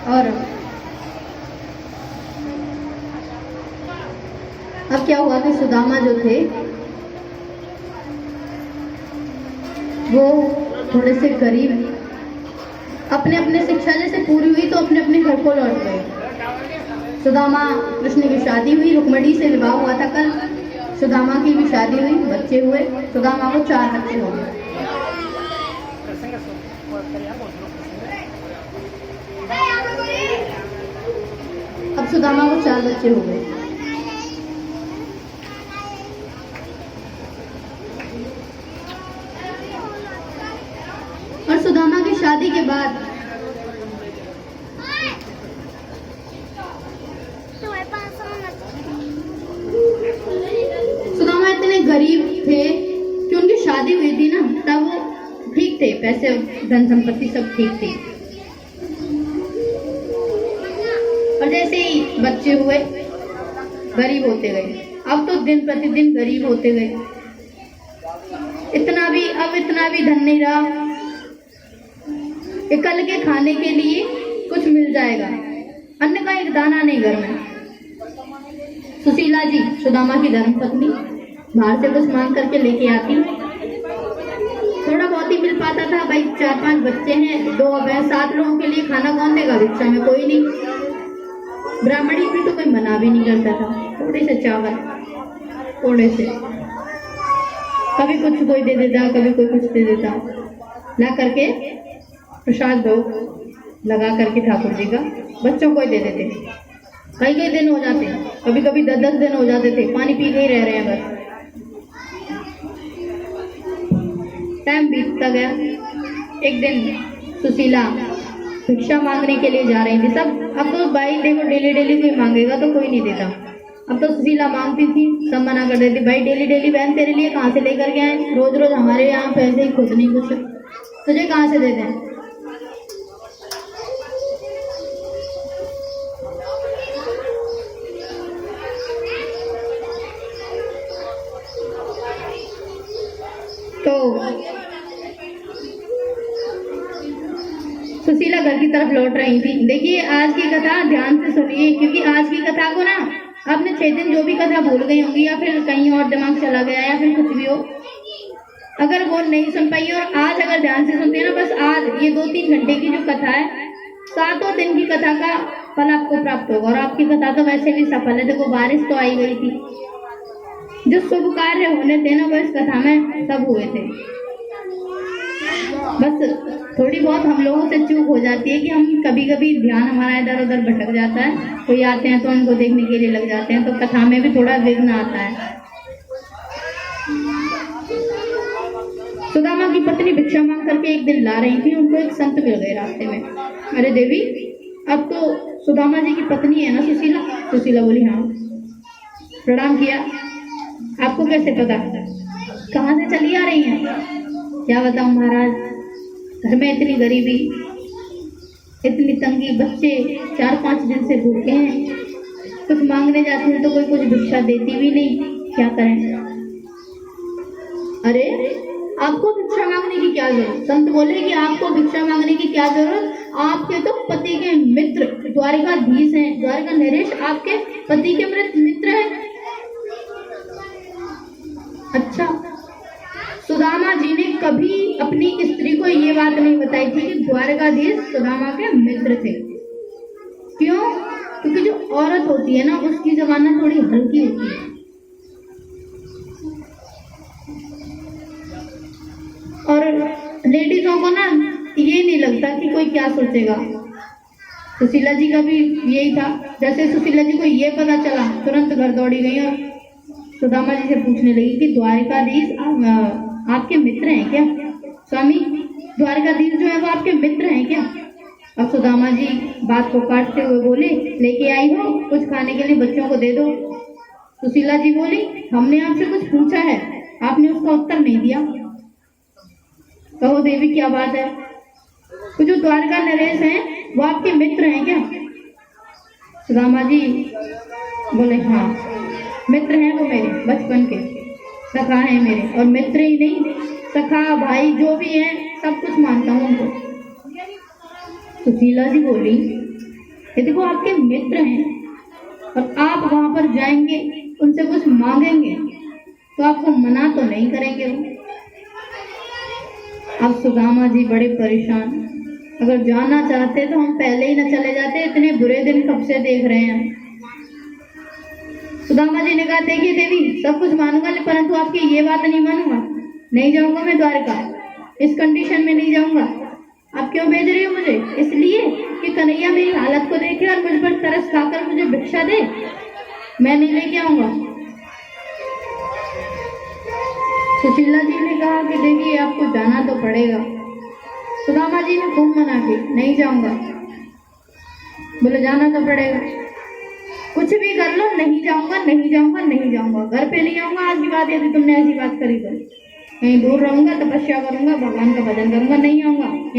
और अब क्या हुआ कि सुदामा जो थे वो थोड़े से गरीब, अपने अपने शिक्षा जैसे पूरी हुई तो अपने अपने घर को लौट गए। सुदामा कृष्ण की शादी हुई, रुक्मणी से विवाह हुआ था कल, सुदामा की भी शादी हुई, बच्चे हुए, सुदामा को 4 बच्चे हो गए। अब सुदामा को 4 बच्चे हो गए। और सुदामा की शादी के बाद सुदामा इतने गरीब थे कि उनकी शादी हुई थी ना, तब वो ठीक थे, पैसे धन संपत्ति सब ठीक थी। और जैसे ही बच्चे हुए गरीब होते गए। अब तो दिन प्रतिदिन गरीब होते गए। अब इतना भी धन नहीं रहा कि कल के खाने के लिए कुछ मिल जाएगा, अन्न का एक दाना नहीं घर में। सुशीला जी, सुदामा की धर्मपत्नी, बाहर से कुछ मांग करके लेके आती, थोड़ा बहुत ही मिल पाता था। भाई 4-5 बच्चे हैं, 2 अब 7 लोगों के लिए खाना कौन देगा, भिक्षा में कोई नहीं। ब्राह्मणी भी तो कोई मना भी नहीं करता था, थोड़े से चावल, थोड़े से, कभी कुछ कोई दे देता, कभी कोई कुछ दे देता, ला करके प्रसाद भोग लगा करके ठाकुर जी का बच्चों को ही दे देते। कई दिन हो जाते, कभी कभी 10-10 दिन हो जाते थे, पानी पी के ही रह रहे हैं बस। टाइम बीतता गया। एक दिन सुशीला भिक्षा मांगने के लिए जा रही थी। सब अब तो भाई देखो डेली कोई मांगेगा तो कोई नहीं देता। अब तो सुशीला मांगती थी, सब मना कर देती, भाई डेली बहन तेरे लिए कहाँ से लेकर के आए, रोज रोज हमारे यहाँ पैसे ही खुद नहीं कुछ, तुझे कहाँ से दे दें। तो सुशीला घर की तरफ लौट रही थी। देखिए आज की कथा ध्यान से सुनिए, क्योंकि आज की कथा को ना आपने 6 दिन जो भी कथा भूल गई होंगी, या फिर कहीं और दिमाग चला गया, या फिर कुछ भी हो, अगर वो नहीं सुन पाई और आज अगर ध्यान से सुनते हैं ना, बस आज ये 2-3 घंटे की जो कथा है, 7 दिन की कथा का फल आपको प्राप्त होगा। और आपकी कथा तो वैसे भी सफल है। देखो बारिश तो आई गई थी, जो शुभ कार्य होने थे ना वो इस कथा में सब हुए थे। बस थोड़ी बहुत हम लोगों से चूक हो जाती है कि हम कभी ध्यान हमारा इधर उधर भटक जाता है, कोई आते हैं तो उनको देखने के लिए लग जाते हैं, तो कथा में भी थोड़ा विघ्न आता है। सुदामा की पत्नी भिक्षा मांग करके एक दिन ला रही थी, उनको एक संत मिल गए रास्ते में। अरे देवी, अब तो सुदामा जी की पत्नी है ना सुशीला? सुशीला बोली हाँ। प्रणाम किया। आपको कैसे पता, कहाँ से चली आ रही हैं? क्या बताऊं महाराज, घर में इतनी गरीबी, इतनी तंगी, बच्चे 4-5 दिन से भूखे हैं, कुछ मांगने जाते हैं तो कोई कुछ भिक्षा देती भी नहीं, क्या करें। अरे आपको भिक्षा मांगने की क्या जरूरत? संत बोले कि आपको भिक्षा मांगने की क्या जरूरत, आपके तो पति के मित्र द्वारिकाधीश हैं, द्वारिका नरेश आपके पति के मित्र हैं। अच्छा, सुदामा जी ने कभी अपनी स्त्री को ये बात नहीं बताई थी कि द्वारकाधीश सुदामा के मित्र थे। क्यों? क्योंकि जो औरत होती है ना, उसकी जबान ना थोड़ी हल्की होती है, और लेडीजों को ना ये नहीं लगता कि कोई क्या सोचेगा। सुशीला जी का भी यही था। जैसे सुशीला जी को ये पता चला, तुरंत घर दौड़ी गई और सुदामा जी से पूछने लगी कि द्वारिकाधीश आपके मित्र हैं क्या? स्वामी, द्वारिकाधीश जो है वो आपके मित्र हैं क्या? अब सुदामा जी बात को काटते हुए बोले, लेके आई हो कुछ खाने के लिए, बच्चों को दे दो। सुशीला जी बोली, हमने आपसे कुछ पूछा है, आपने उसका उत्तर नहीं दिया। कहो देवी क्या बात है? तो जो द्वारका नरेश हैं वो आपके मित्र हैं क्या? सुदामा जी बोले हाँ, मित्र हैं वो मेरे बचपन के, सखा है मेरे, और मित्र ही नहीं, सखा भाई जो भी है सब कुछ मानता हूँ उनको। सुशीला जी बोली, यदि वो आपके मित्र हैं और आप वहां पर जाएंगे, उनसे कुछ मांगेंगे, तो आपको मना तो नहीं करेंगे वो। अब सुदामा जी बड़े परेशान, अगर जाना चाहते तो हम पहले ही न चले जाते, इतने बुरे दिन कब से देख रहे हैं। सुदामा जी ने कहा, देखिए देवी, सब कुछ मानूंगा, परंतु आपकी ये बात नहीं मानूंगा, नहीं जाऊंगा मैं द्वारका, इस कंडीशन में नहीं जाऊंगा। आप क्यों भेज रही हो मुझे? इसलिए कि कन्हैया मेरी हालत को देखे और मुझ पर तरस खाकर मुझे भिक्षा दे, मैं नहीं लेके आऊंगा। सुशीला जी ने कहा कि देखिए आपको जाना तो पड़ेगा। सुदामा जी ने खूब मना की, नहीं जाऊंगा। बोले जाना तो पड़ेगा, कुछ भी कर लो, नहीं जाऊंगा, नहीं जाऊंगा, नहीं जाऊंगा, घर पे नहीं आऊंगा। आज की बात यदि तुमने ऐसी बात करी तो कहीं दूर रहूंगा, तपस्या करूंगा, भगवान का भजन करूंगा, नहीं आऊंगा।